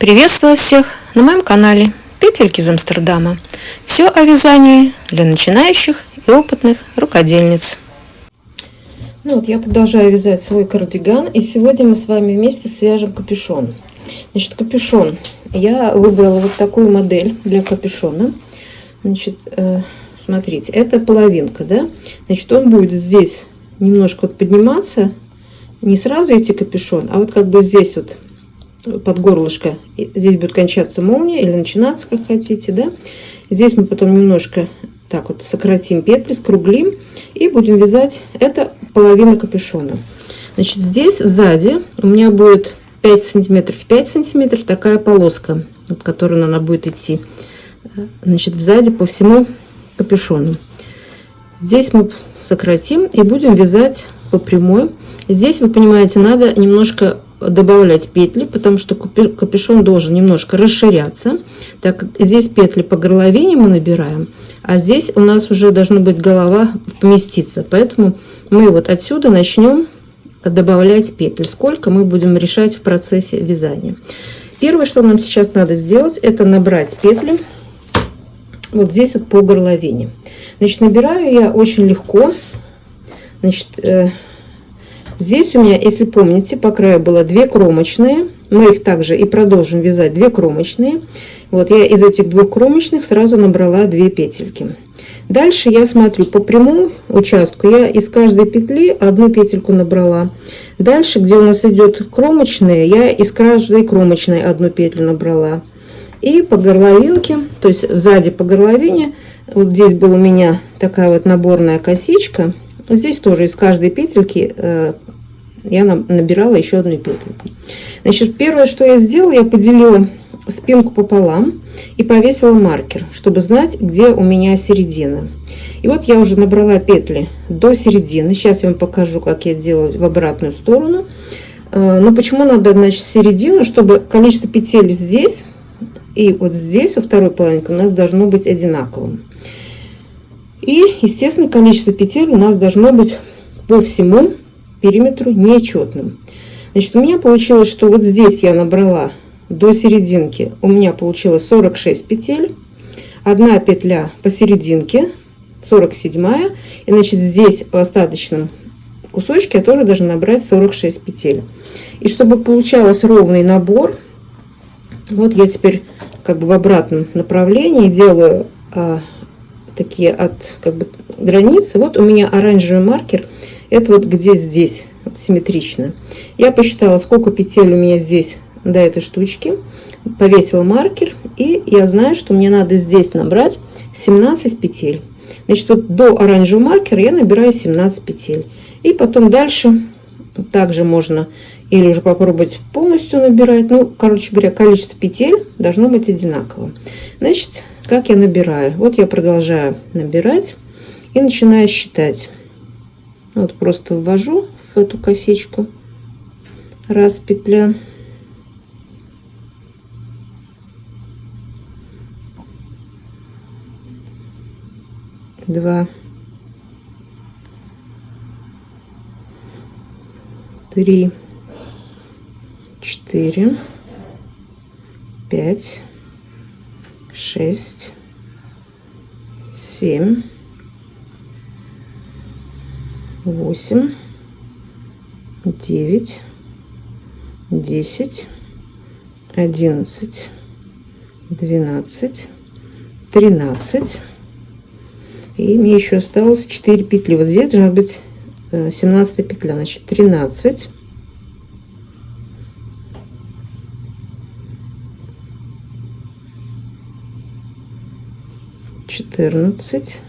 Приветствую всех на моем канале Петельки из Амстердама. Все о вязании для начинающих и опытных рукодельниц. Я продолжаю вязать свой кардиган, и сегодня мы с вами вместе свяжем капюшон. Капюшон. Я выбрала вот такую модель для капюшона. Смотрите, это половинка, да? Он будет здесь немножко подниматься, не сразу идти капюшон, а вот как бы здесь вот под горлышко, здесь будет кончаться молния или начинаться, как хотите, да. Здесь мы потом немножко так вот сократим петли, скруглим и будем вязать. Это половина капюшона. Здесь сзади у меня будет 5 сантиметров 5 сантиметров такая полоска, вот, которую она будет идти, сзади по всему капюшону. Здесь мы сократим и будем вязать по прямой. Здесь, вы понимаете, надо немножко добавлять петли, потому что капюшон должен немножко расширяться. Так как здесь петли по горловине мы набираем, а здесь у нас уже должна быть голова поместиться. Поэтому мы вот отсюда начнем добавлять петли. Сколько мы будем решать в процессе вязания. Первое, что нам сейчас надо сделать, это набрать петли вот здесь вот по горловине. Набираю я очень легко. Здесь у меня, если помните, по краю было 2 кромочные. Мы их также и продолжим вязать 2 кромочные. Вот я из этих 2 кромочных сразу набрала 2 петельки. Дальше я смотрю по прямому участку. Я из каждой петли 1 петельку набрала. Дальше, где у нас идет кромочные, я из каждой кромочной 1 петлю набрала. И по горловинке, то есть сзади по горловине, вот здесь была у меня такая вот наборная косичка. Здесь тоже из каждой петельки я набирала еще 1 петельку. Первое, что я сделала, я поделила спинку пополам и повесила маркер, чтобы знать, где у меня середина. И вот я уже набрала петли до середины. Сейчас я вам покажу, как я делаю в обратную сторону. Но почему надо, середину? Чтобы количество петель здесь и вот здесь, во второй половинке, у нас должно быть одинаковым. И, естественно, количество петель у нас должно быть по всему периметру нечетным. У меня получилось, что вот здесь я набрала до серединки, у меня получилось 46 петель, 1 петля посерединке, 47, и здесь в остаточном кусочке я тоже должна набрать 46 петель. И чтобы получалось ровный набор, вот я теперь как бы в обратном направлении делаю такие от границы. Вот у меня оранжевый маркер, это вот где здесь вот, симметрично. Я посчитала, сколько петель у меня здесь до этой штучки, повесила маркер, и я знаю, что мне надо здесь набрать 17 петель. Вот до оранжевого маркера я набираю 17 петель, и потом дальше также можно или уже попробовать полностью набирать. Короче говоря, количество петель должно быть одинаково. Как я набираю? Вот я продолжаю набирать и начинаю считать. Вот просто ввожу в эту косичку. 1 петля. 2. 3. 4. 5. 6, 7, 8, 9, 10, 11, 12, 13. И мне еще осталось 4 петли. Вот здесь должна быть 17 петля. 13. 14,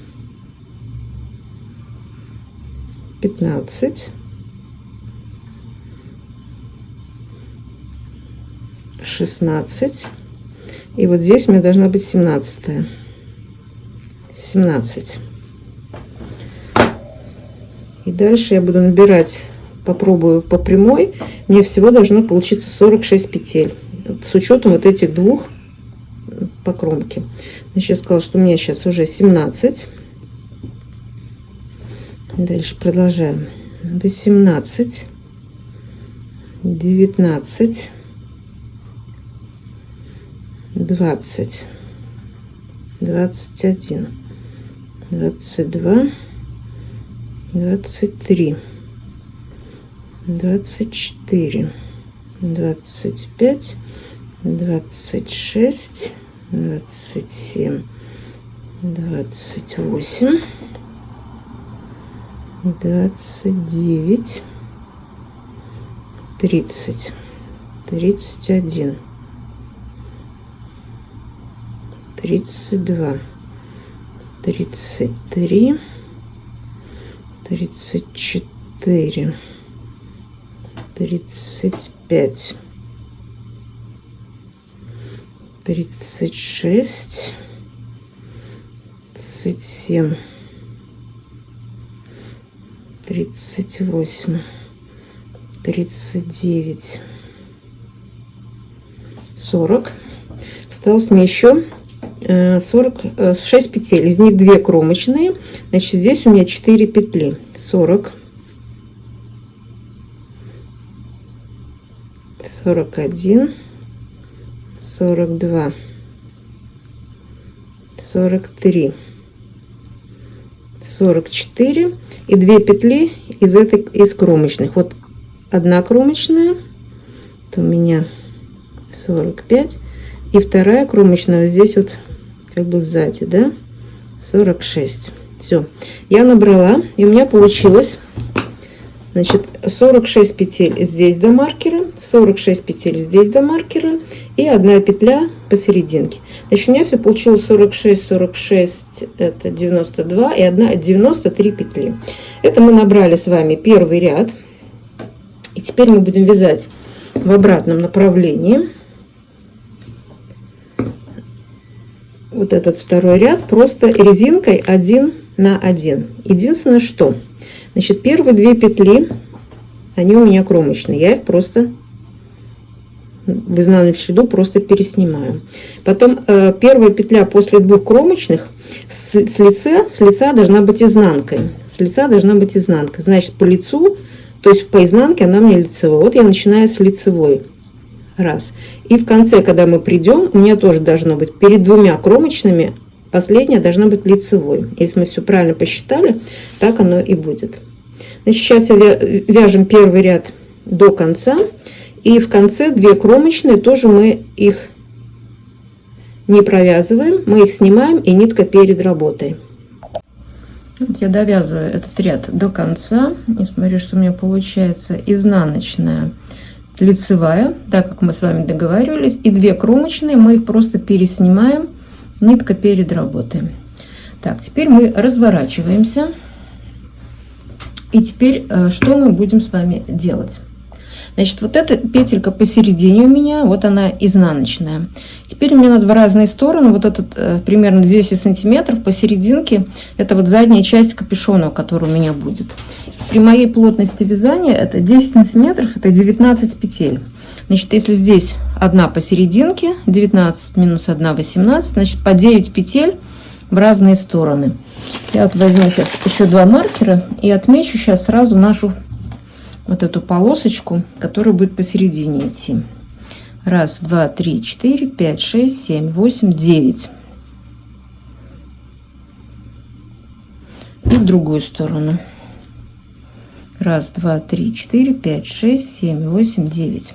15, 16, и вот здесь у меня должна быть 17. И дальше я буду набирать, попробую по прямой. Мне всего должно получиться 46 петель с учетом вот этих 2 по кромке. Я сказала, что у меня сейчас уже 17. Дальше продолжаем. 18, 19, 20, 21, 22, 23, 24, 25, 26, 27, 28, 29, 30, 31, 32, 33, 34, 35, 36, 37, 38, 39, 40. Осталось мне еще 46 петель, из них 2 кромочные, значит здесь у меня 4 петли. 40, 41, 42, 43, 44 и 2 петли из кромочных. Вот 1 кромочная, это у меня 45, и 2 кромочная здесь вот как бы сзади, да, 46. Все, я набрала, и у меня получилось, значит, 46 петель здесь до маркера, 46 петель здесь до маркера и 1 петля посерединке. Значит, у меня все получилось 46, 46, это 92 и 93 петли. Это мы набрали с вами первый ряд. И теперь мы будем вязать в обратном направлении. Вот этот второй ряд просто резинкой 1 на 1. Единственное, что, значит, первые 2 петли, они у меня кромочные, я их просто в изнаночный ряду просто переснимаю. Потом первая петля после 2 кромочных с лица должна быть изнанкой. С лица должна быть изнанка. Значит, по лицу, то есть по изнанке она мне лицевая. Вот я начинаю с лицевой. Раз. И в конце, когда мы придем, у меня тоже должно быть перед 2 кромочными, последняя должна быть лицевой. Если мы все правильно посчитали, так оно и будет. Значит, сейчас вяжем первый ряд до конца. И в конце 2 кромочные, тоже мы их не провязываем, мы их снимаем, и нитка перед работой. Вот я довязываю этот ряд до конца. И смотрю, что у меня получается изнаночная, лицевая, так как мы с вами договаривались, и 2 кромочные, мы их просто переснимаем, нитка перед работой. Так, теперь мы разворачиваемся. И теперь что мы будем с вами делать? Значит, вот эта петелька посередине у меня, вот она изнаночная. Теперь мне надо в разные стороны, вот этот примерно 10 сантиметров посерединке, это вот задняя часть капюшона, которая у меня будет. При моей плотности вязания это 10 сантиметров, это 19 петель. Значит, если здесь 1 посерединке, 19 минус 1, 18, значит, по 9 петель в разные стороны. Я вот возьму сейчас еще 2 маркера и отмечу сейчас сразу нашу вот эту полосочку, которая будет посередине идти. 1, 2, 3, 4, 5, 6, 7, 8, 9. И в другую сторону. 1, 2, 3, 4, 5, 6, 7, 8, 9.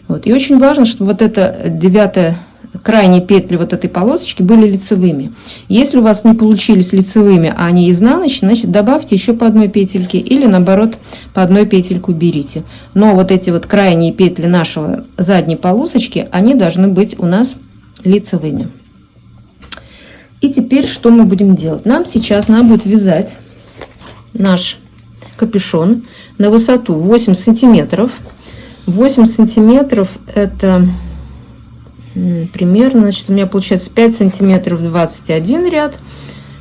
Вот. И очень важно, чтобы вот эта 9-я крайние петли вот этой полосочки были лицевыми. Если у вас не получились лицевыми, а они изнаночные, значит, добавьте еще по 1 петельке или наоборот по 1 петельку берите. Но вот эти вот крайние петли нашего задней полосочки, они должны быть у нас лицевыми. И теперь что мы будем делать? Нам сейчас надо будет вязать наш капюшон на высоту 8 сантиметров. 8 сантиметров это примерно, значит, у меня получается 5 сантиметров 21 ряд,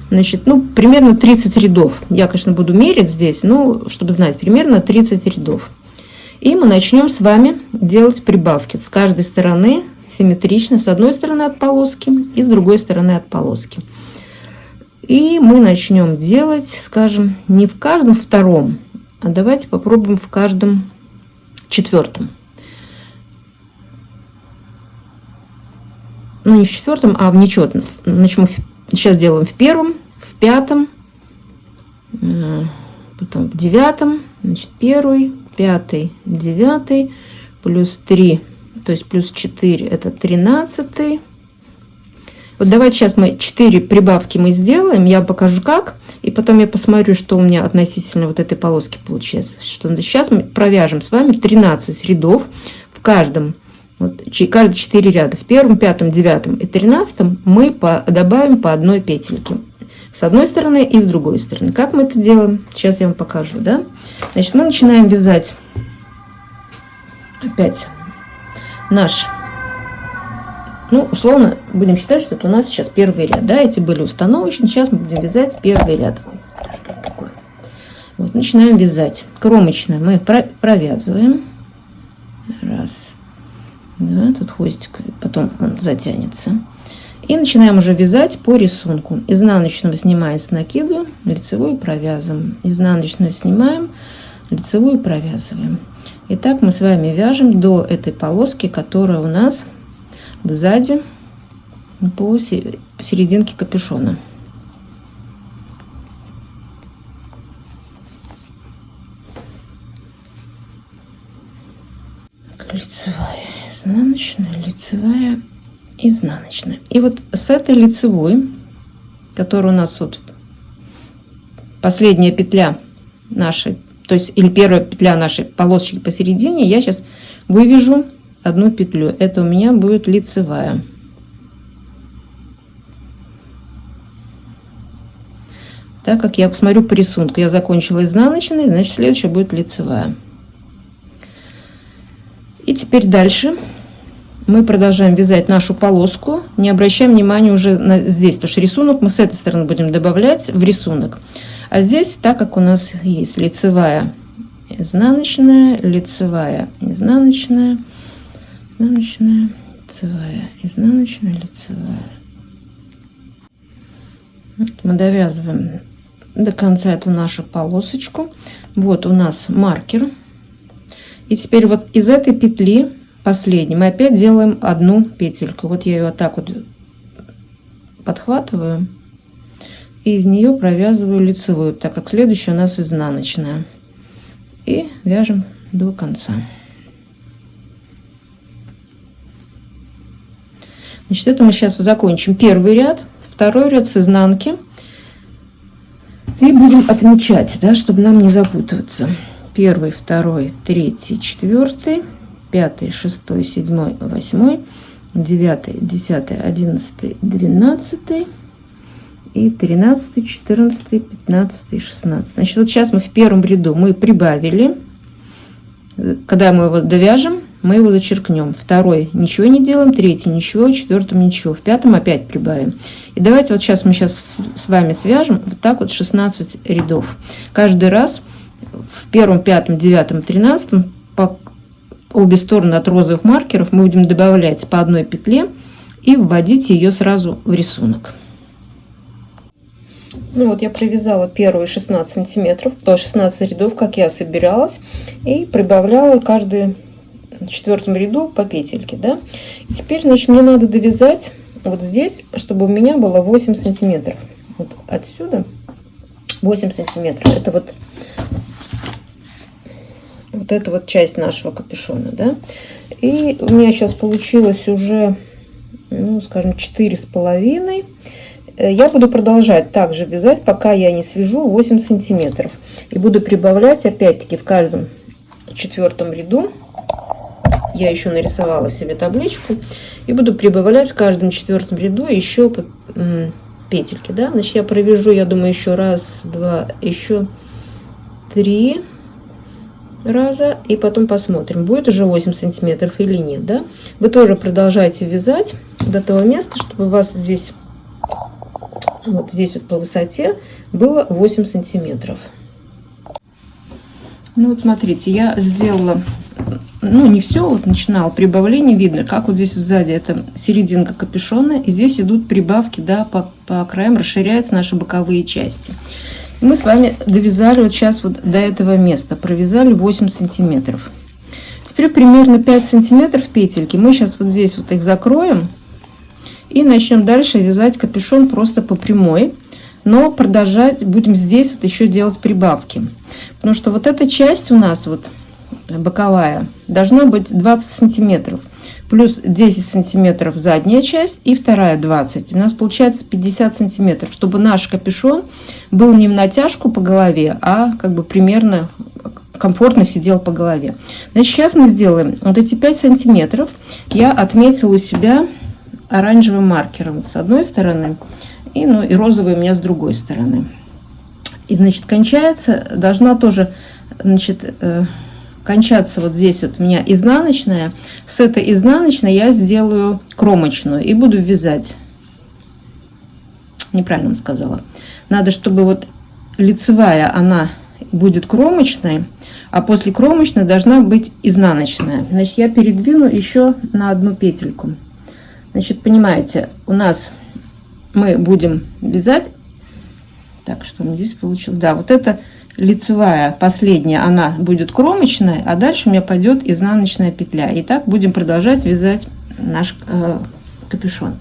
значит, ну, примерно 30 рядов. Я, конечно, буду мерить здесь, но чтобы знать, примерно 30 рядов. И мы начнем с вами делать прибавки с каждой стороны симметрично, с одной стороны от полоски и с другой стороны от полоски. И мы начнем делать, скажем, не в каждом втором, а давайте попробуем в каждом четвертом. ну не в четвертом, а в нечетном. Значит, мы сейчас делаем в первом, в пятом, потом в девятом, значит, первый, пятый, девятый, плюс 3, то есть плюс 4, это 13. Вот давайте сейчас мы 4 прибавки мы сделаем, я покажу как, и потом я посмотрю, что у меня относительно вот этой полоски получается. Что сейчас мы провяжем с вами 13 рядов в каждом, вот, каждые 4 ряда. В первом, пятом, девятом и 13 мы добавим по одной петельке. С одной стороны и с другой стороны. Как мы это делаем? Сейчас я вам покажу, да? Значит, мы начинаем вязать опять наш, ну, условно, будем считать, что это у нас сейчас первый ряд, да? Эти были установочные, сейчас мы будем вязать первый ряд. Что такое? Вот, начинаем вязать. Кромочная мы провязываем. Раз, два, тут хвостик, потом он затянется. И начинаем уже вязать по рисунку. Изнаночную снимаем с накиду, лицевую провязываем. Изнаночную снимаем, лицевую провязываем. И так мы с вами вяжем до этой полоски, которая у нас сзади по серединке капюшона. Лицевая, изнаночная, лицевая, изнаночная. И вот с этой лицевой, которая у нас вот последняя петля нашей, то есть или первая петля нашей полосочки посередине, я сейчас вывяжу одну петлю. Это у меня будет лицевая. Так как я посмотрю по рисунку, я закончила изнаночной, значит следующая будет лицевая. И теперь дальше мы продолжаем вязать нашу полоску, не обращаем внимания уже на здесь, потому что рисунок мы с этой стороны будем добавлять в рисунок. А здесь, так как у нас есть лицевая, изнаночная, лицевая, изнаночная, изнаночная, лицевая, изнаночная, лицевая. Вот мы довязываем до конца эту нашу полосочку. Вот у нас маркер. И теперь вот из этой петли последней мы опять делаем одну петельку. Вот я ее вот так вот подхватываю и из нее провязываю лицевую, так как следующая у нас изнаночная. И вяжем до конца. Значит, это мы сейчас закончим первый ряд, второй ряд с изнанки. И будем отмечать, да, чтобы нам не запутываться. Первый, второй, третий, четвертый, пятый, шестой, седьмой, восьмой, девятый, десятый, одиннадцатый, двенадцатый и 13, 14, 15, 16. Значит, вот сейчас мы в первом ряду мы прибавили. Когда мы его довяжем, мы его зачеркнем. Второй ничего не делаем, третий ничего, четвертом ничего, в пятом опять прибавим. И давайте вот сейчас мы с вами свяжем вот так вот 16 рядов. Каждый раз в первом, пятом, девятом, 13 по обе стороны от розовых маркеров мы будем добавлять по одной петле и вводить ее сразу в рисунок. Ну вот я провязала первые 16 сантиметров, то 16 рядов, как я собиралась, и прибавляла каждый в четвертом ряду по петельке, да. И теперь, значит, мне надо довязать вот здесь, чтобы у меня было 8 сантиметров. Вот отсюда 8 сантиметров. Это вот эта вот часть нашего капюшона, да. И у меня сейчас получилось уже, ну, скажем, 4,5. Я буду продолжать также вязать, пока я не свяжу 8 сантиметров. И буду прибавлять опять-таки в каждом четвертом ряду. Я еще нарисовала себе табличку. И буду прибавлять в каждом четвертом ряду еще петельки, да. Значит, я провяжу, я думаю, еще раз, два, еще 3 раза. И потом посмотрим, будет уже 8 сантиметров или нет, да. Вы тоже продолжайте вязать до того места, чтобы у вас здесь... Вот здесь вот по высоте было 8 сантиметров. Ну вот смотрите, я сделала, ну не все, вот начинала прибавление, видно, как вот здесь сзади это серединка капюшона, и здесь идут прибавки, да, по краям расширяются наши боковые части. И мы с вами довязали вот сейчас вот до этого места, провязали 8 сантиметров. Теперь примерно 5 сантиметров петельки мы сейчас вот здесь вот их закроем. И начнем дальше вязать капюшон просто по прямой. Но продолжать будем здесь вот еще делать прибавки. Потому что вот эта часть у нас вот боковая должна быть 20 сантиметров. Плюс 10 сантиметров задняя часть и вторая 20. У нас получается 50 сантиметров, чтобы наш капюшон был не в натяжку по голове, а как бы примерно комфортно сидел по голове. Значит, сейчас мы сделаем вот эти 5 сантиметров. Я отметила у себя оранжевым маркером с одной стороны и розовый у меня с другой стороны. И, значит, кончается, должна тоже, значит, кончаться вот здесь вот у меня изнаночная. С этой изнаночной я сделаю кромочную и буду вязать. Неправильно сказала. Надо, чтобы вот лицевая она будет кромочной, а после кромочной должна быть изнаночная. Значит, я передвину еще на одну петельку. Значит, понимаете, у нас мы будем вязать. Так, что здесь получилось? Да, вот это лицевая последняя, она будет кромочная, а дальше у меня пойдет изнаночная петля. И так будем продолжать вязать наш капюшон.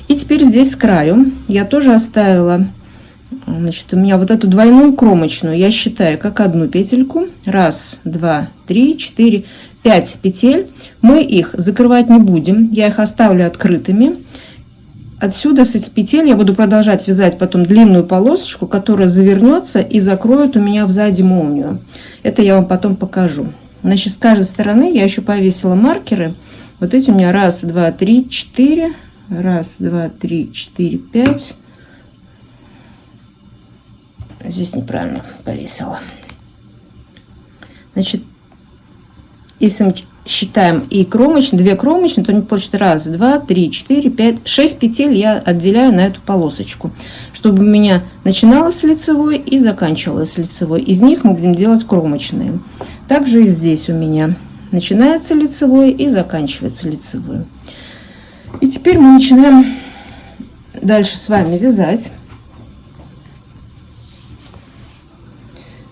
И теперь здесь с краю я тоже оставила, значит, у меня вот эту двойную кромочную я считаю как одну петельку. 1, 2, 3, 4, 5 петель. Мы их закрывать не будем, я их оставлю открытыми. Отсюда, с этих петель, я буду продолжать вязать потом длинную полосочку, которая завернется и закроет у меня сзади молнию. Это я вам потом покажу. Значит, с каждой стороны я еще повесила маркеры. Вот эти у меня 1, 2, 3, 4. 1, 2, 3, 4, 5. Здесь неправильно повесила. Значит, если мы считаем и кромочные, 2 кромочные, то не получится 1, 2, 3, 4, 5, 6 петель я отделяю на эту полосочку, чтобы у меня начиналось с лицевой и заканчивалось с лицевой. Из них мы будем делать кромочные. Также и здесь у меня начинается лицевой и заканчивается лицевой. И теперь мы начинаем дальше с вами вязать.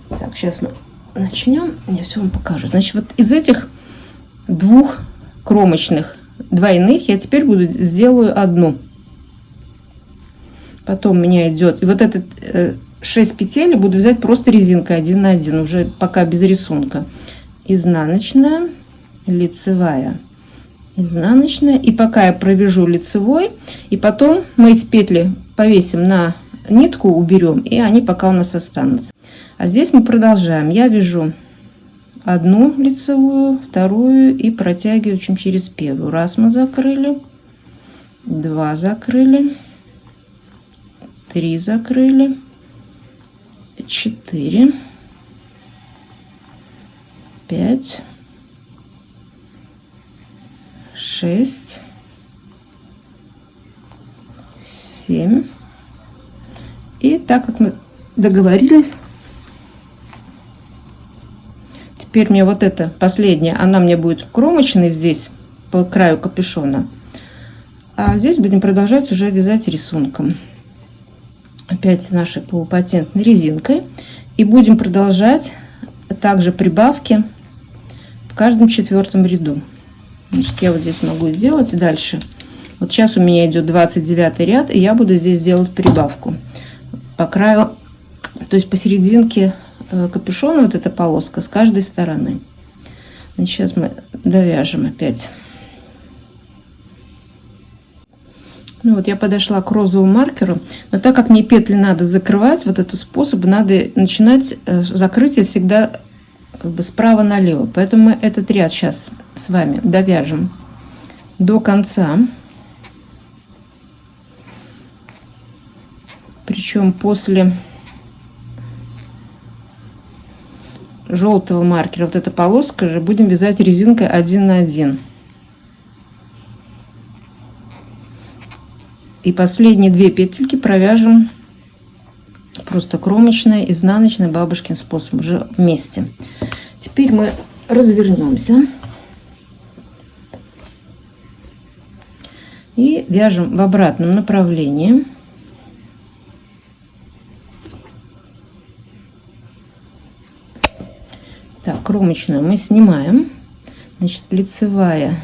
Так, сейчас мы начнем. Я все вам покажу. Значит, вот из этих 2 кромочных двойных я теперь сделаю одну. Потом у меня идет, и вот этот 6 петель я буду вязать просто резинкой 1 на 1, уже пока без рисунка. Изнаночная, лицевая, изнаночная. И пока я провяжу лицевой, и потом мы эти петли повесим на нитку, уберем, и они пока у нас останутся. А здесь мы продолжаем. Я вяжу одну лицевую, вторую и протягиваем через первую. 1 мы закрыли, 2 закрыли, 3 закрыли, 4, 5, 6, 7. И так как мы договорились, теперь мне вот эта последняя, она мне будет кромочной здесь по краю капюшона, а здесь будем продолжать уже вязать рисунком. Опять нашей полупатентной резинкой. И будем продолжать также прибавки в каждом 4-м ряду. Значит, я вот здесь могу сделать дальше. Вот сейчас у меня идет 29 ряд, и я буду здесь делать прибавку по краю, то есть посерединке капюшона, вот эта полоска с каждой стороны. Значит, сейчас мы довяжем опять. Ну вот я подошла к розовому маркеру, но так как мне петли надо закрывать, вот этот способ надо начинать закрытие всегда как бы справа налево. Поэтому мы этот ряд сейчас с вами довяжем до конца. Причем после желтого маркера вот эта полоска же будем вязать резинкой 1 на 1. И последние 2 петельки провяжем просто кромочная, изнаночная, бабушкин способ уже вместе. Теперь мы развернемся и вяжем в обратном направлении. Так, кромочную мы снимаем. Значит, лицевая,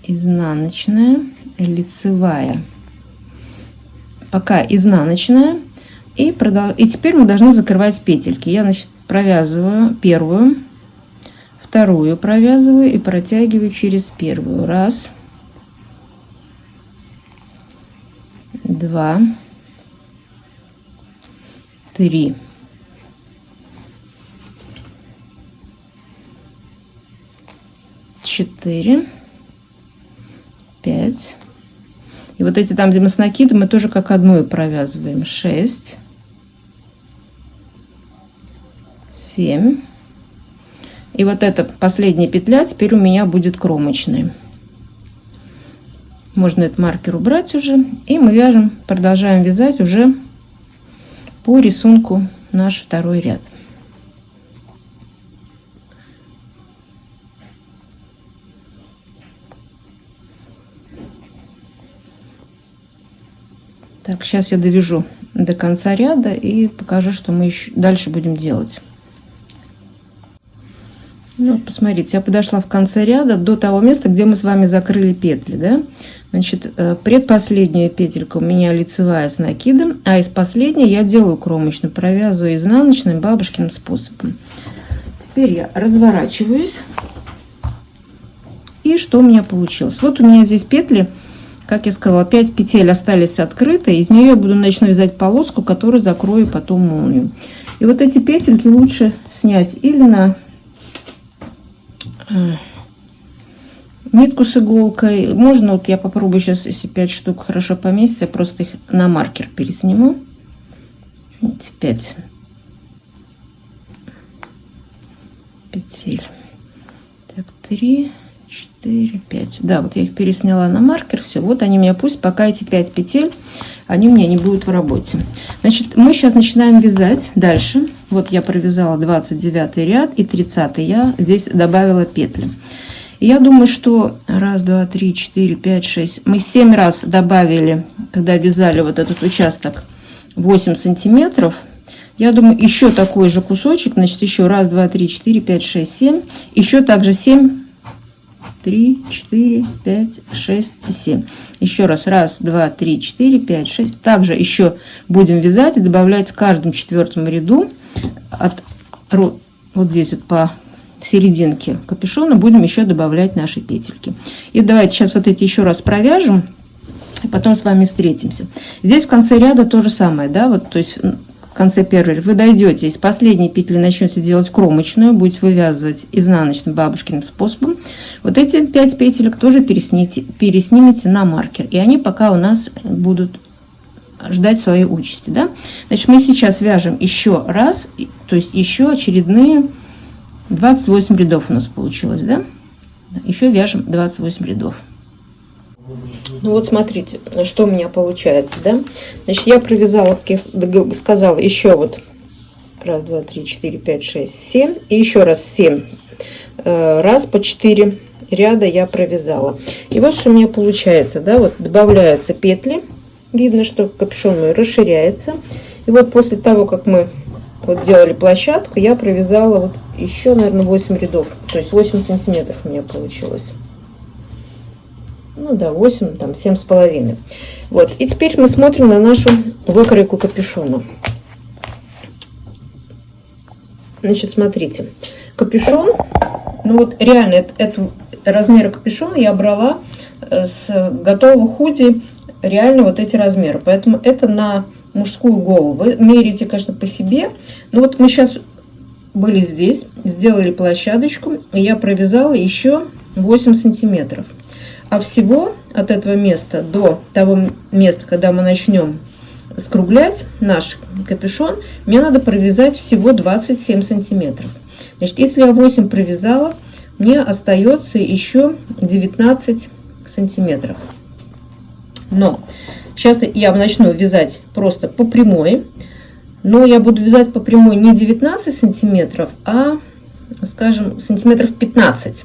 изнаночная, лицевая, пока изнаночная. И теперь мы должны закрывать петельки. Я, значит, провязываю первую, вторую провязываю и протягиваю через первую. Раз, два, три, четыре, пять. И вот эти там, где мы с накидом, мы тоже как одну провязываем. 6, 7. И вот эта последняя петля теперь у меня будет кромочной. Можно этот маркер убрать уже. И мы вяжем, продолжаем вязать уже по рисунку наш второй ряд. Так, сейчас я довяжу до конца ряда и покажу, что мы еще дальше будем делать. Ну, посмотрите, я подошла в конце ряда до того места, где мы с вами закрыли петли, да? Значит, предпоследняя петелька у меня лицевая с накидом, а из последней я делаю кромочную, провязываю изнаночным бабушкиным способом. Теперь я разворачиваюсь. И что у меня получилось? Вот у меня здесь петли, как я сказала, 5 петель остались открыты. Из нее я буду начну вязать полоску, которую закрою потом молнию. И вот эти петельки лучше снять или на нитку с иголкой. Можно, вот я попробую сейчас, если 5 штук хорошо поместится, я просто их на маркер пересниму. 5 петель. Так, 3, 4, 5. Да, вот я их пересняла на маркер. Все, вот они у меня, пусть пока эти 5 петель, они у меня не будут в работе. Значит, мы сейчас начинаем вязать дальше. Вот я провязала 29 ряд и 30 я здесь добавила петли. И я думаю, что 1, 2, 3, 4, 5, 6. Мы 7 раз добавили, когда вязали вот этот участок, 8 сантиметров. Я думаю, еще такой же кусочек, значит, еще 1, 2, 3, 4, 5, 6, 7. Еще также 7, 3, 4, 5, 6, 7. Еще раз. 1, 2, 3, 4, 5, 6. Также еще будем вязать и добавлять в каждом 4-м ряду вот здесь вот по серединке капюшона будем еще добавлять наши петельки. И давайте сейчас вот эти еще раз провяжем, и потом с вами встретимся. Здесь в конце ряда то же самое, да, вот, то есть в конце первого вы дойдете из последней петли, начнете делать кромочную, будете вывязывать изнаночным бабушкиным способом. Вот эти 5 петелек тоже переснимите на маркер, и они пока у нас будут ждать своей участи, да. Значит, мы сейчас вяжем еще раз, то есть еще очередные 28 рядов у нас получилось, да. Еще вяжем 28 рядов. Ну вот смотрите, что у меня получается, да. Значит, я провязала, как я сказала, еще вот 1, 2, 3, 4, 5, 6, 7 и еще раз 7 раз по 4 ряда я провязала. И вот что у меня получается, да, вот добавляются петли. Видно, что капюшон мой расширяется. И вот после того, как мы вот делали площадку, я провязала вот еще, наверное, 8 рядов. То есть 8 сантиметров у меня получилось. Ну да, 8, там 7,5. Вот. И теперь мы смотрим на нашу выкройку капюшона. Значит, смотрите. Капюшон, ну вот реально эту размеры капюшона я брала с готового худи. Реально вот эти размеры, поэтому это на мужскую голову. Вы мерите, конечно, по себе. Но вот мы сейчас были здесь, сделали площадочку, и я провязала еще 8 сантиметров. А всего от этого места до того места, когда мы начнем скруглять наш капюшон, мне надо провязать всего 27 сантиметров. Значит, если я 8 провязала, мне остается еще 19 сантиметров. Но сейчас я начну вязать просто по прямой, но я буду вязать по прямой не 19 сантиметров, а, скажем, сантиметров 15.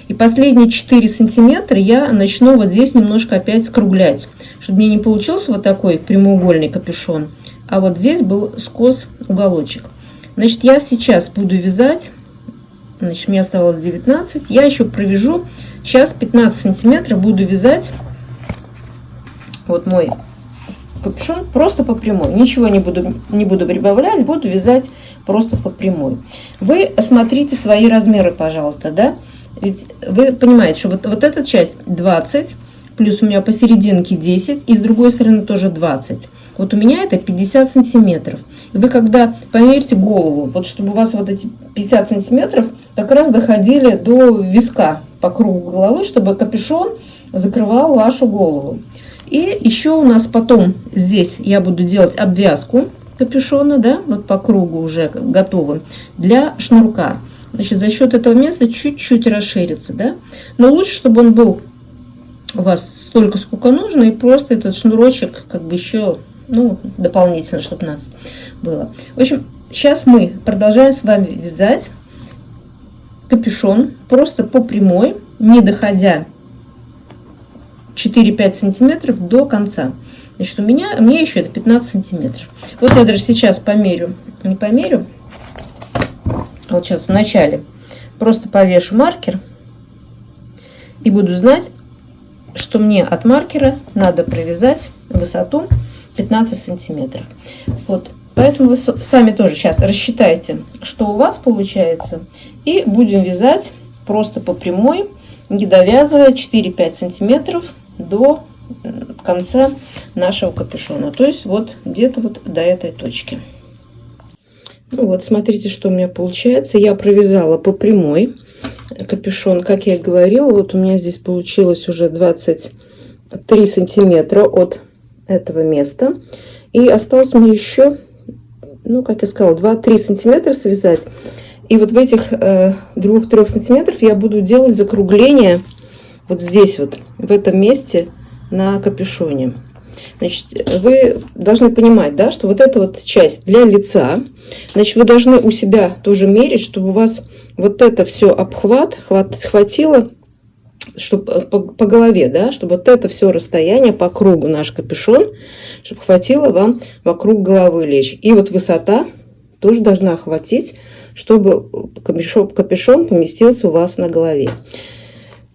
И последние 4 сантиметра я начну вот здесь немножко опять скруглять, чтобы мне не получился вот такой прямоугольный капюшон, а вот здесь был скос уголочек. Значит, я сейчас буду вязать, значит, мне оставалось 19, я еще провяжу, сейчас 15 сантиметров буду вязать. Вот мой капюшон просто по прямой. Ничего не буду прибавлять, буду вязать просто по прямой. Вы смотрите свои размеры, пожалуйста, да? Ведь вы понимаете, что вот эта часть 20, плюс у меня посерединке 10, и с другой стороны тоже 20. Вот у меня это 50 сантиметров. И вы когда померьте голову, вот чтобы у вас вот эти 50 сантиметров как раз доходили до виска по кругу головы, чтобы капюшон закрывал вашу голову. И еще у нас потом здесь я буду делать обвязку капюшона, да, вот по кругу уже готовым для шнурка. Значит, за счет этого места чуть-чуть расширится, да. Но лучше, чтобы он был у вас столько, сколько нужно, и просто этот шнурочек как бы еще, ну, дополнительно, чтобы у нас было. В общем, сейчас мы продолжаем с вами вязать капюшон просто по прямой, не доходя 4-5 сантиметров до конца. Значит, мне еще это 15 сантиметров. Вот я даже сейчас померю, не померю. Вот сейчас вначале просто повешу маркер и буду знать, что мне от маркера надо провязать высоту 15 сантиметров. Вот, поэтому вы сами тоже сейчас рассчитайте, что у вас получается, и будем вязать просто по прямой, не довязывая 4-5 сантиметров до конца нашего капюшона, то есть вот где-то вот до этой точки. Ну вот, смотрите, что у меня получается. Я провязала по прямой капюшон, как я и говорила. Вот у меня здесь получилось уже 23 сантиметра от этого места. И осталось мне еще, ну, как я сказала, 2-3 сантиметра связать. И вот в этих 2-3 сантиметров я буду делать закругление вот здесь вот, в этом месте на капюшоне. Значит, вы должны понимать, да, что вот эта вот часть для лица, значит, вы должны у себя тоже мерить, чтобы у вас вот это все хватило, чтобы по голове, да, чтобы вот это все расстояние по кругу наш капюшон, чтобы хватило вам вокруг головы лечь. И вот высота тоже должна хватить, чтобы капюшон поместился у вас на голове.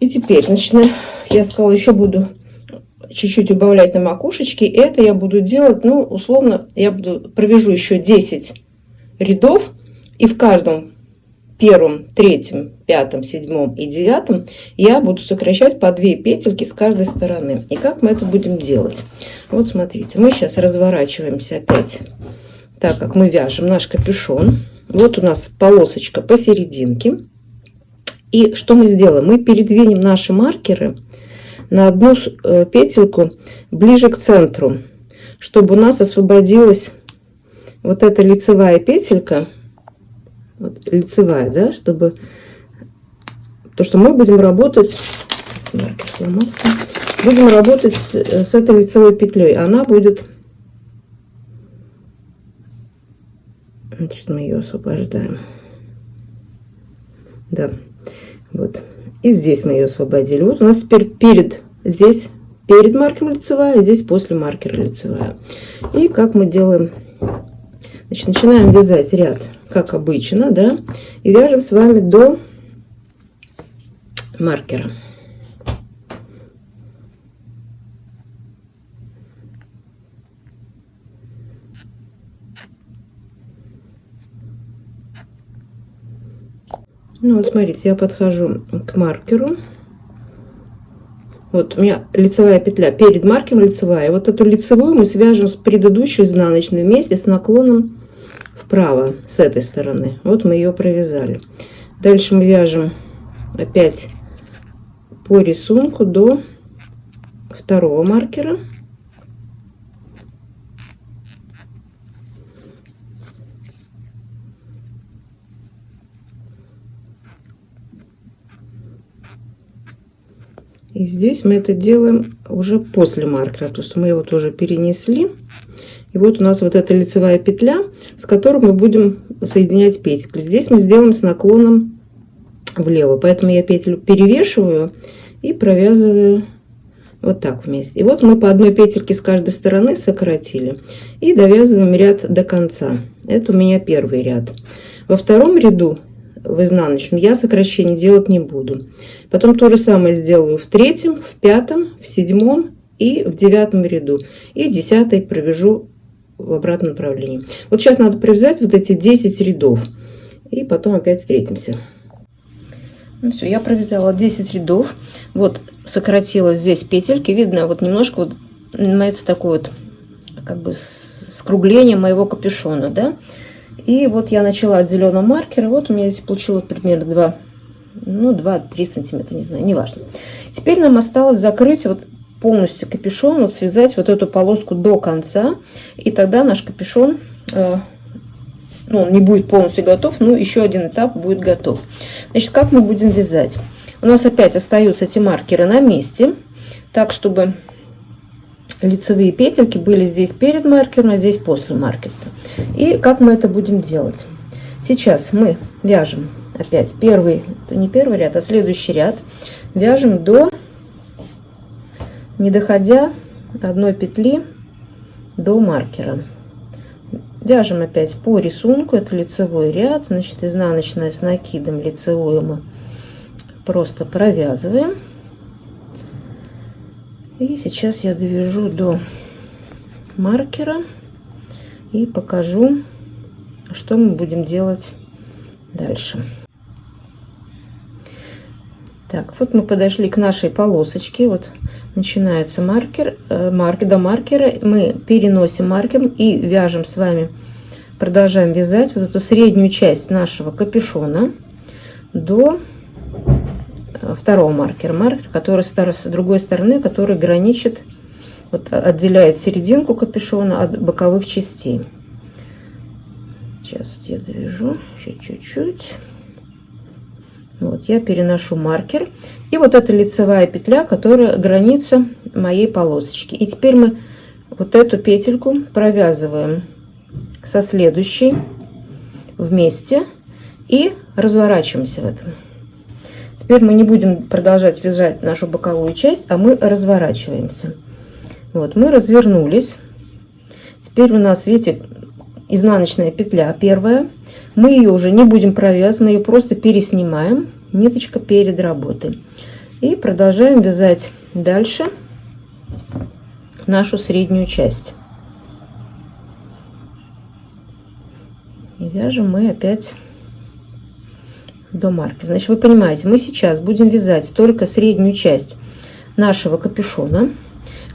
И теперь, значит, я сказала, еще буду чуть-чуть убавлять на макушечке. И это я буду делать, ну, условно, я провяжу еще 10 рядов. И в каждом первом, третьем, пятом, седьмом и девятом я буду сокращать по 2 петельки с каждой стороны. И как мы это будем делать? Вот смотрите, мы сейчас разворачиваемся опять, так как мы вяжем наш капюшон. Вот у нас полосочка посерединке. И что мы сделаем? Мы передвинем наши маркеры на одну петельку ближе к центру, чтобы у нас освободилась вот эта лицевая петелька, вот лицевая, да, чтобы то, что мы будем работать, будем работать с этой лицевой петлей, она будет, значит, мы ее освобождаем, да, вот. И здесь мы ее освободили. Вот у нас теперь здесь перед маркером лицевая, а здесь после маркера лицевая. И как мы делаем? Значит, начинаем вязать ряд, как обычно, да, и вяжем с вами до маркера. Ну вот смотрите, я подхожу к маркеру. Вот у меня лицевая петля перед маркером лицевая. Вот эту лицевую мы свяжем с предыдущей изнаночной вместе с наклоном вправо с этой стороны. Вот мы ее провязали. Дальше мы вяжем опять по рисунку до второго маркера. И здесь мы это делаем уже после маркера, то есть мы его тоже перенесли. И вот у нас вот эта лицевая петля, с которой мы будем соединять петельки. Здесь мы сделаем с наклоном влево, поэтому я петлю перевешиваю и провязываю вот так вместе. И вот мы по одной петельке с каждой стороны сократили и довязываем ряд до конца. Это у меня первый ряд. Во втором ряду в изнаночном я сокращение делать не буду. Потом то же самое сделаю в третьем, в пятом, в седьмом и в 9 ряду. И 10 провяжу в обратном направлении. Вот сейчас надо провязать вот эти 10 рядов. И потом опять встретимся. Ну все, я провязала 10 рядов. Вот сократила здесь петельки. Видно, вот немножко вот начинается такое вот как бы скругление моего капюшона, да. И вот я начала от зеленого маркера. Вот у меня здесь получилось примерно 2-3 сантиметра, не знаю, неважно. Теперь нам осталось закрыть вот полностью капюшон, вот связать вот эту полоску до конца. И тогда наш капюшон, он не будет полностью готов, но еще один этап будет готов. Значит, как мы будем вязать? У нас опять остаются эти маркеры на месте, так, чтобы лицевые петельки были здесь перед маркером, а здесь после маркера. И как мы это будем делать? Сейчас мы вяжем опять не первый ряд, а следующий ряд. Вяжем не доходя одной петли до маркера. Вяжем опять по рисунку, это лицевой ряд, значит, изнаночная с накидом, лицевую мы просто провязываем. И сейчас я довяжу до маркера и покажу, что мы будем делать дальше. Так, вот мы подошли к нашей полосочке. Вот начинается маркер, до маркера. Мы переносим маркер и вяжем с вами, продолжаем вязать вот эту среднюю часть нашего капюшона до второго маркера, который с другой стороны, который граничит, вот, отделяет серединку капюшона от боковых частей. Сейчас я довяжу еще чуть-чуть. Вот, я переношу маркер. И вот эта лицевая петля, которая граница моей полосочки. И теперь мы вот эту петельку провязываем со следующей вместе и разворачиваемся в этом. Теперь мы не будем продолжать вязать нашу боковую часть, а мы разворачиваемся. Вот, мы развернулись. Теперь у нас, видите, изнаночная петля первая. Мы ее уже не будем провязывать, мы ее просто переснимаем. Ниточка перед работой. И продолжаем вязать дальше нашу среднюю часть. И вяжем мы опять до маркера. Значит, вы понимаете, мы сейчас будем вязать только среднюю часть нашего капюшона.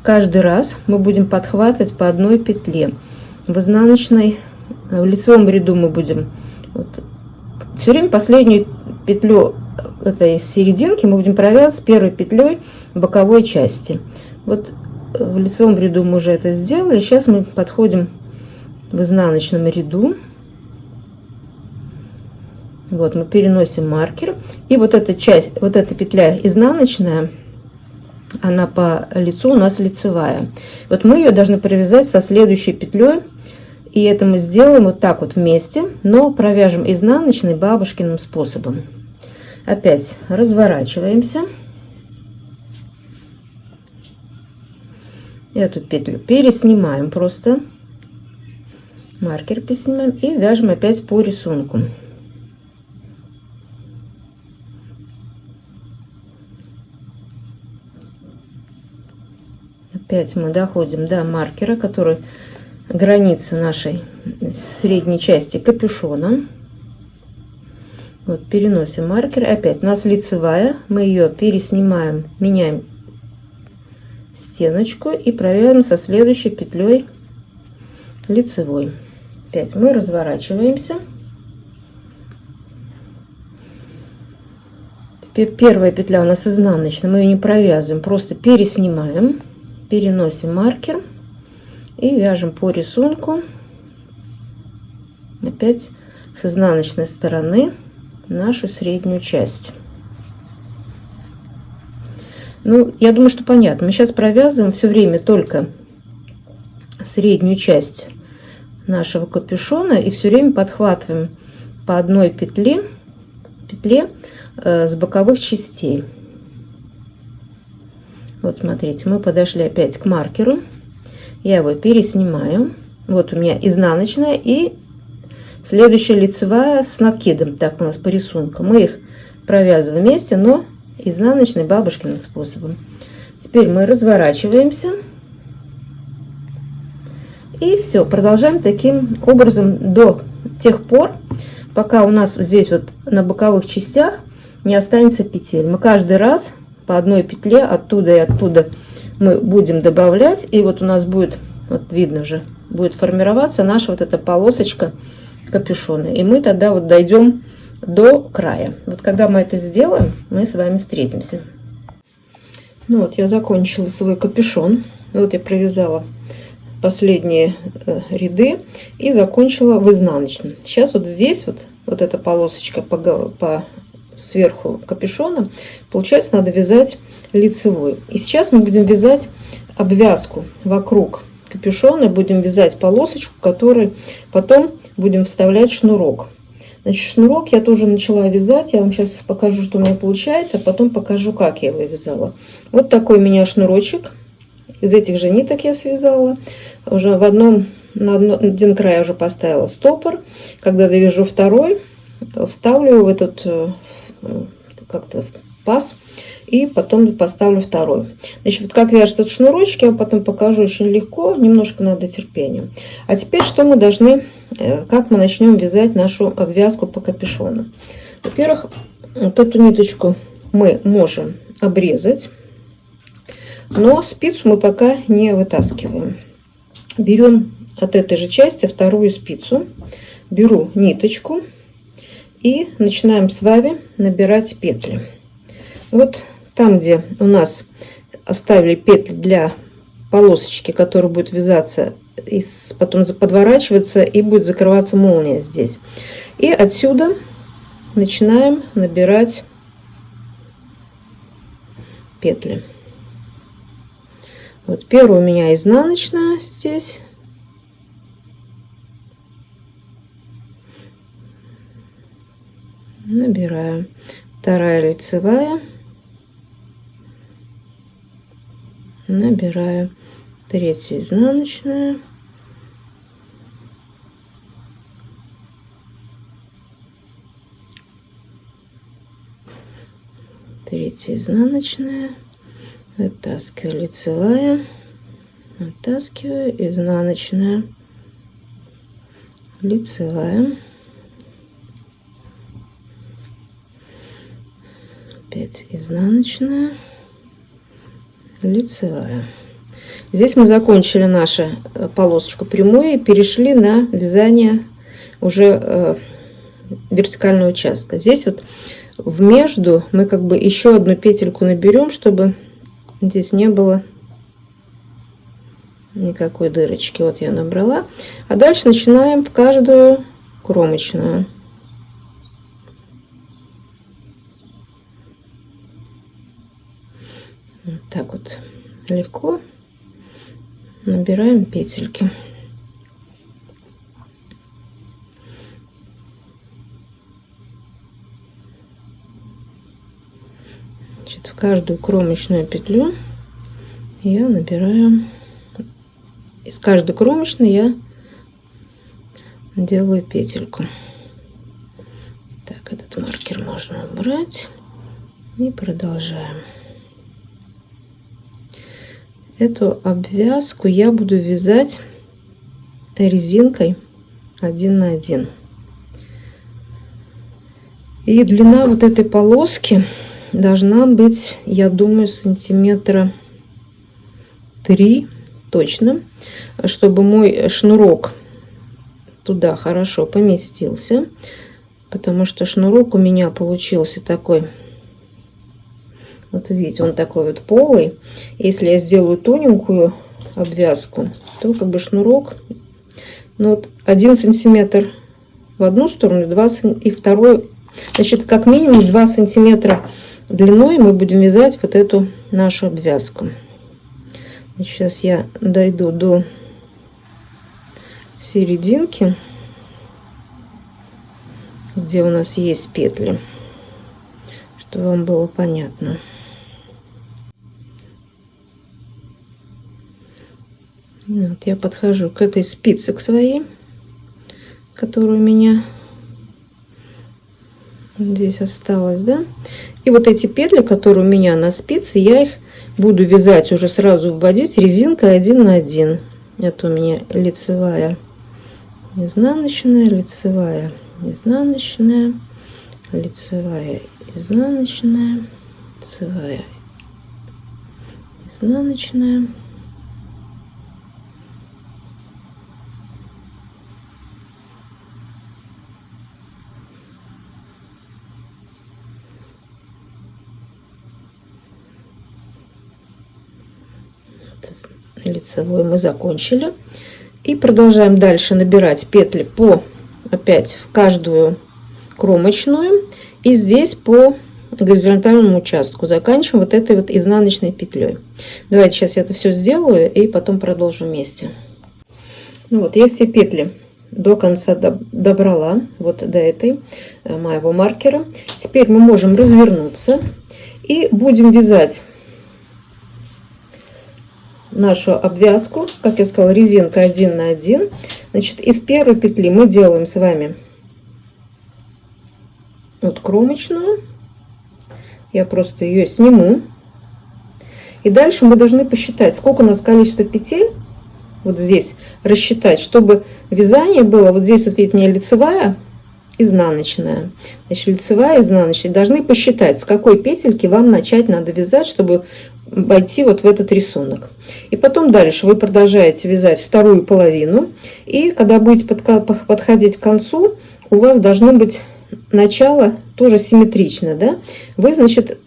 Каждый раз мы будем подхватывать по одной петле. В изнаночной, в лицевом ряду мы будем все время последнюю петлю этой серединки мы будем провязывать первой петлей боковой части. Вот в лицевом ряду мы уже это сделали. Сейчас мы подходим в изнаночном ряду. Вот мы переносим маркер, и вот эта часть, вот эта петля изнаночная, она по лицу у нас лицевая. Вот мы ее должны провязать со следующей петлей, и это мы сделаем вот так вот вместе, но провяжем изнаночной бабушкиным способом. Опять разворачиваемся, эту петлю переснимаем, просто маркер переснимаем и вяжем опять по рисунку. Опять мы доходим до маркера, который граница нашей средней части капюшона. Вот, переносим маркер. Опять у нас лицевая. Мы ее переснимаем, меняем стеночку и провязываем со следующей петлей лицевой. Опять мы разворачиваемся. Теперь первая петля у нас изнаночная. Мы ее не провязываем, просто переснимаем. Переносим маркер и вяжем по рисунку опять с изнаночной стороны нашу среднюю часть. Ну, я думаю, что понятно. Мы сейчас провязываем все время только среднюю часть нашего капюшона и все время подхватываем по одной петле с боковых частей. Вот смотрите, мы подошли опять к маркеру, я его переснимаю. Вот у меня изнаночная и следующая лицевая с накидом. Так у нас по рисунку. Мы их провязываем вместе, но изнаночной бабушкиным способом. Теперь мы разворачиваемся. И все, продолжаем таким образом до тех пор, пока у нас здесь вот на боковых частях не останется петель. Мы каждый раз по одной петле оттуда и оттуда мы будем добавлять. И вот у нас будет, вот видно же, будет формироваться наша вот эта полосочка капюшона. И мы тогда вот дойдем до края. Вот когда мы это сделаем, мы с вами встретимся. Ну вот я закончила свой капюшон. Вот я провязала последние ряды и закончила в изнаночном. Сейчас вот здесь вот эта полосочка по сверху капюшона, получается, надо вязать лицевой. И сейчас мы будем вязать обвязку вокруг капюшона, будем вязать полосочку, которой потом будем вставлять шнурок. Значит, шнурок я тоже начала вязать. Я вам сейчас покажу, что у меня получается, а потом покажу, как я его вязала. Вот такой у меня шнурочек. Из этих же ниток я связала. Уже на один край я уже поставила стопор. Когда довяжу второй, вставлю в этот как-то паз и потом поставлю второй. Значит, вот как вяжется этот шнурочек, я вам потом покажу очень легко. Немножко надо терпения. А теперь что мы должны, как мы начнем вязать нашу обвязку по капюшону. Во-первых, вот эту ниточку мы можем обрезать, но спицу мы пока не вытаскиваем. Берем от этой же части вторую спицу, беру ниточку и начинаем с вами набирать петли. Вот там, где у нас оставили петли для полосочки, которая будет вязаться, и потом подворачиваться и будет закрываться молния здесь. И отсюда начинаем набирать петли. Вот первая у меня изнаночная здесь. Набираем. Вторая лицевая. Набираю. Третья изнаночная. Третья изнаночная. Вытаскиваю, лицевая, вытаскиваю, изнаночная, лицевая, опять изнаночная, лицевая. Здесь мы закончили нашу полосочку прямой и перешли на вязание уже вертикального участка. Здесь вот в между мы как бы еще одну петельку наберем, чтобы здесь не было никакой дырочки. Вот я набрала. А дальше начинаем в каждую кромочную. Вот так вот легко набираем петельки. Значит, в каждую кромочную петлю я набираю, из каждой кромочной я делаю петельку. Так, этот маркер можно убрать и продолжаем. Эту обвязку я буду вязать резинкой 1 на 1. И длина вот этой полоски должна быть, я думаю, сантиметра 3 точно, чтобы мой шнурок туда хорошо поместился, потому что шнурок у меня получился такой, вот видите, он такой вот полый. Если я сделаю тоненькую обвязку, то как бы шнурок, ну вот 1 сантиметр в одну сторону, 2 и второй, значит, как минимум 2 сантиметра длиной мы будем вязать вот эту нашу обвязку. Сейчас я дойду до серединки, где у нас есть петли, чтобы вам было понятно. Вот я подхожу к этой спице, к своей, которая у меня здесь осталась, да. И вот эти петли, которые у меня на спице, я их буду вязать уже сразу вводить резинкой 1 на 1. Это у меня лицевая, изнаночная, лицевая, изнаночная, лицевая, изнаночная, лицевая, изнаночная. Лицевой мы закончили, и продолжаем дальше набирать петли по опять в каждую кромочную, и здесь по горизонтальному участку заканчиваем вот этой вот изнаночной петлей. Давайте сейчас я это все сделаю и потом продолжим вместе. Ну вот, я все петли до конца добрала, вот до этой моего маркера. Теперь мы можем развернуться и будем вязать нашу обвязку, как я сказала, резинка 1 на 1. Значит, из первой петли мы делаем с вами вот кромочную. Я просто ее сниму. И дальше мы должны посчитать, сколько у нас количество петель. Вот здесь рассчитать, чтобы вязание было. Вот здесь вот видите, у меня лицевая, изнаночная. Значит, лицевая, изнаночная. Должны посчитать, с какой петельки вам начать надо вязать, чтобы войти вот в этот рисунок. И потом дальше вы продолжаете вязать вторую половину, и когда будете подходить к концу, у вас должно быть начало тоже симметрично, да? Вы, значит,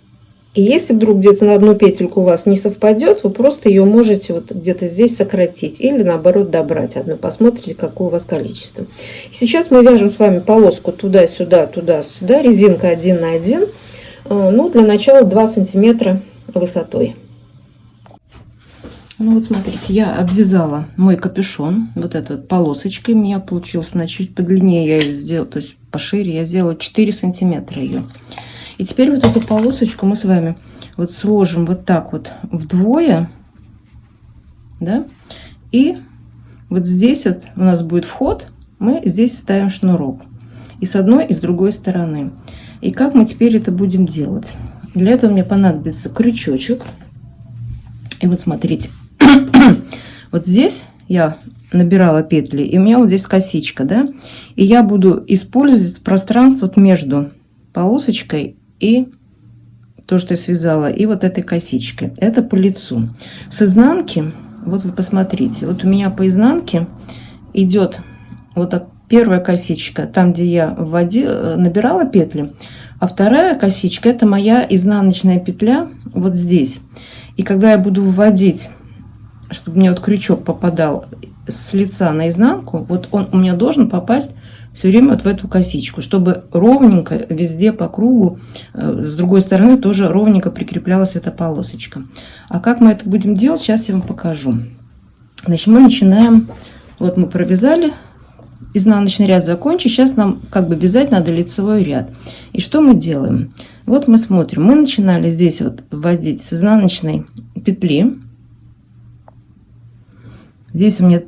и если вдруг где-то на одну петельку у вас не совпадет, вы просто ее можете вот где-то здесь сократить или наоборот добрать одну. Посмотрите, какое у вас количество. Сейчас мы вяжем с вами полоску туда-сюда, туда-сюда, резинка 1 на 1, ну, для начала 2 сантиметра высотой. Ну вот смотрите, я обвязала мой капюшон вот этой вот полосочкой. У меня получилось на чуть подлиннее, я ее сделала, то есть пошире я сделала 4 сантиметра ее. И теперь вот эту полосочку мы с вами вот сложим вот так вот вдвое, да, и вот здесь вот у нас будет вход, мы здесь ставим шнурок и с одной и с другой стороны. И как мы теперь это будем делать? Для этого мне понадобится крючочек. И вот смотрите, вот здесь я набирала петли, и у меня вот здесь косичка, да, и я буду использовать пространство вот между полосочкой и то, что я связала, и вот этой косичкой. Это по лицу. С изнанки, вот вы посмотрите, вот у меня по изнанке идет вот так первая косичка, там, где я набирала петли, а вторая косичка — это моя изнаночная петля вот здесь. И когда я буду вводить, чтобы мне вот крючок попадал с лица на изнанку, вот он у меня должен попасть все время вот в эту косичку, чтобы ровненько везде по кругу, с другой стороны тоже ровненько прикреплялась эта полосочка. А как мы это будем делать, сейчас я вам покажу. Значит, мы начинаем, вот мы провязали изнаночный ряд, закончить. Сейчас нам как бы вязать надо лицевой ряд. И что мы делаем? Вот мы смотрим, мы начинали здесь вот вводить с изнаночной петли. Здесь у меня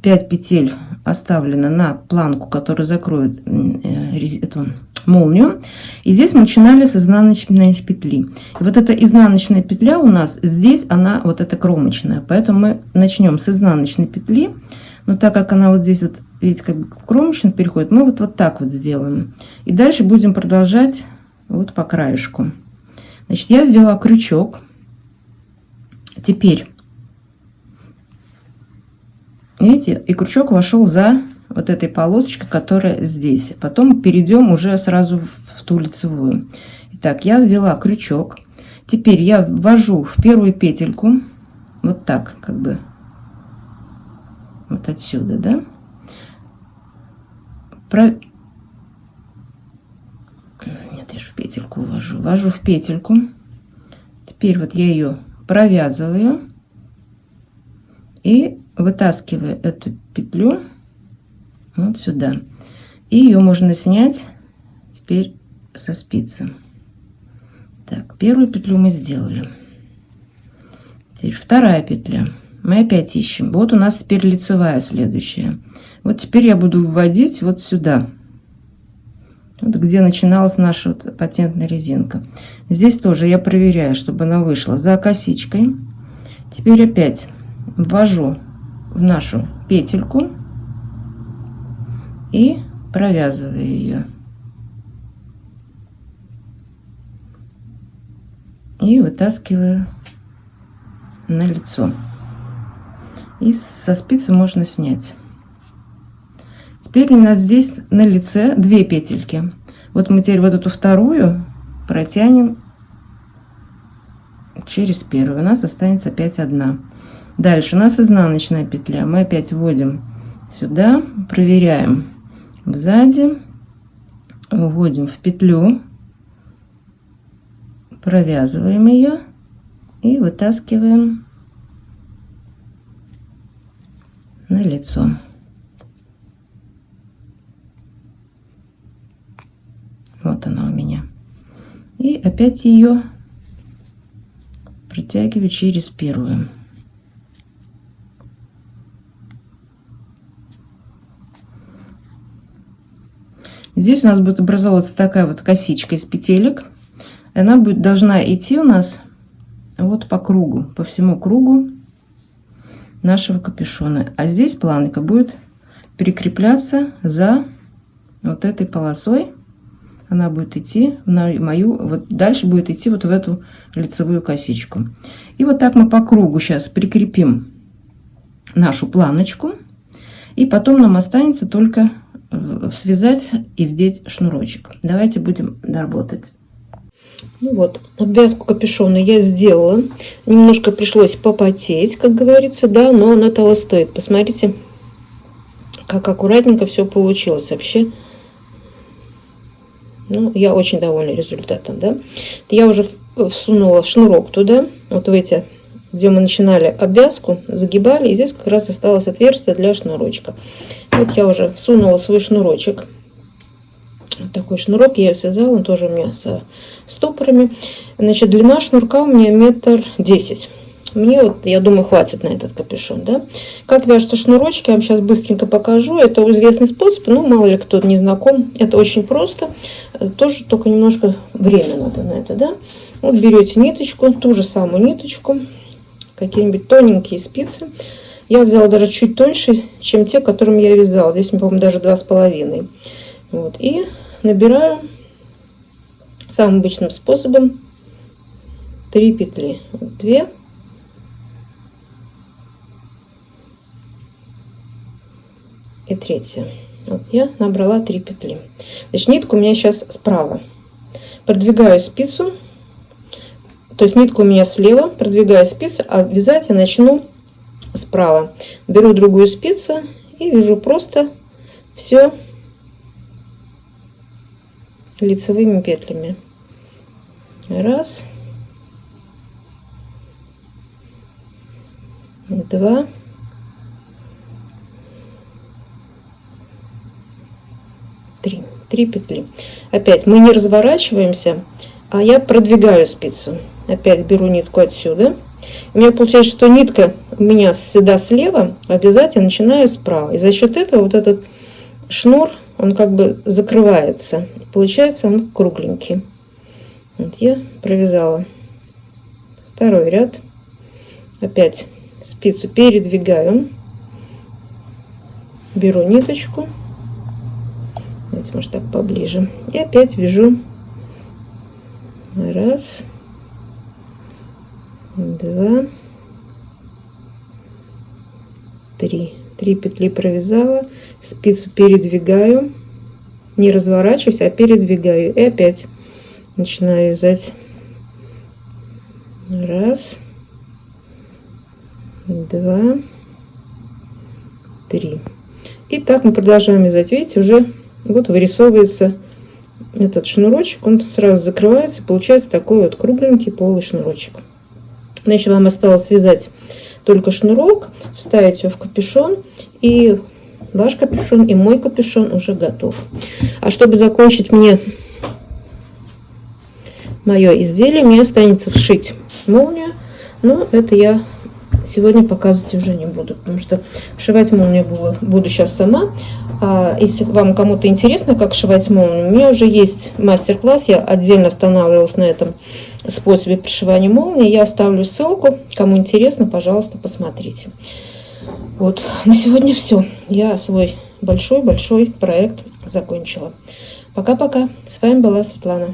5 петель оставлено на планку, которая закроет эту молнию. И здесь мы начинали с изнаночной петли. И вот эта изнаночная петля у нас здесь, она вот эта кромочная. Поэтому мы начнем с изнаночной петли. Но так как она вот здесь вот, видите, как бы в кромочную переходит, мы вот так вот сделаем. И дальше будем продолжать вот по краешку. Значит, я ввела крючок. Теперь, видите, и крючок вошел за вот этой полосочкой, которая здесь. Потом перейдем уже сразу в ту лицевую. Итак, я ввела крючок. Теперь я ввожу в первую петельку вот так, как бы вот отсюда, да. Нет, я же в петельку ввожу в петельку. Теперь вот я ее провязываю и вытаскиваю эту петлю вот сюда. И ее можно снять теперь со спицы. Так, первую петлю мы сделали. Теперь вторая петля. Мы опять ищем. Вот у нас теперь лицевая следующая. Вот теперь я буду вводить вот сюда. Вот где начиналась наша вот патентная резинка. Здесь тоже я проверяю, чтобы она вышла за косичкой. Теперь опять ввожу в нашу петельку и провязываю ее. И вытаскиваю на лицо. И со спицы можно снять. Теперь у нас здесь на лице 2 петельки. Вот мы теперь вот эту вторую протянем через первую. У нас останется опять 1. Дальше у нас изнаночная петля. Мы опять вводим сюда, проверяем сзади, вводим в петлю, провязываем ее и вытаскиваем на лицо. Вот она у меня. И опять ее протягиваю через первую. Здесь у нас будет образовываться такая вот косичка из петелек. Она должна идти у нас вот по кругу, по всему кругу нашего капюшона. А здесь планка будет прикрепляться за вот этой полосой. Она будет идти на мою, вот дальше будет идти вот в эту лицевую косичку. И вот так мы по кругу сейчас прикрепим нашу планочку. И потом нам останется только связать и вдеть шнурочек. Давайте будем работать. Ну вот, обвязку капюшона я сделала. Немножко пришлось попотеть, как говорится, да, но оно того стоит. Посмотрите, как аккуратненько все получилось вообще. Ну, я очень довольна результатом, да. Я уже всунула шнурок туда, вот в эти, где мы начинали обвязку, загибали, и здесь как раз осталось отверстие для шнурочка. Вот я уже всунула свой шнурочек. Вот такой шнурок, я ее связала, он тоже у меня со стопорами. Значит, длина шнурка у меня 1,10 м. Мне вот, я думаю, хватит на этот капюшон, да. Как вяжутся шнурочки, я вам сейчас быстренько покажу. Это известный способ, ну, мало ли кто не знаком. Это очень просто. Тоже только немножко время надо на это, да. Вот берете ниточку, ту же самую ниточку, какие-нибудь тоненькие спицы. Я взяла даже чуть тоньше, чем те, которыми я вязала. Здесь, по-моему, даже 2,5. Вот, и набираю самым обычным способом 3 петли. 2. И 3. Вот я набрала 3 петли. Значит, нитка у меня сейчас справа. Продвигаю спицу. То есть нитка у меня слева. Продвигаю спицу, а вязать я начну справа. Беру другую спицу и вяжу просто все лицевыми петлями. 1, 2, 3. 3 петли. Опять мы не разворачиваемся, а я продвигаю спицу. Опять беру нитку отсюда. У меня получается, что нитка у меня всегда слева, а вязать я начинаю справа. И за счет этого вот этот шнур, он как бы закрывается. Получается он кругленький. Вот я провязала 2-й ряд. Опять спицу передвигаю. Беру ниточку. Давайте, может, так поближе. И опять вяжу. 1, 2, 3. 3 петли провязала, спицу передвигаю, не разворачиваюсь, а передвигаю, и опять начинаю вязать. 1, 2, 3. И так мы продолжаем вязать. Видите, уже вот вырисовывается этот шнурочек, он сразу закрывается, получается такой вот кругленький полый шнурочек. Значит, вам осталось связать только шнурок, вставить его в капюшон, и ваш капюшон, и мой капюшон уже готов. А чтобы закончить мне мое изделие, мне останется вшить молнию, но это я сегодня показывать уже не буду, потому что вшивать молнию буду сейчас сама, Если вам кому-то интересно, как сшивать молнию, у меня уже есть мастер-класс, я отдельно останавливалась на этом способе пришивания молнии. Я оставлю ссылку, кому интересно, пожалуйста, посмотрите. Вот, на сегодня все. Я свой большой-большой проект закончила. Пока-пока. С вами была Светлана.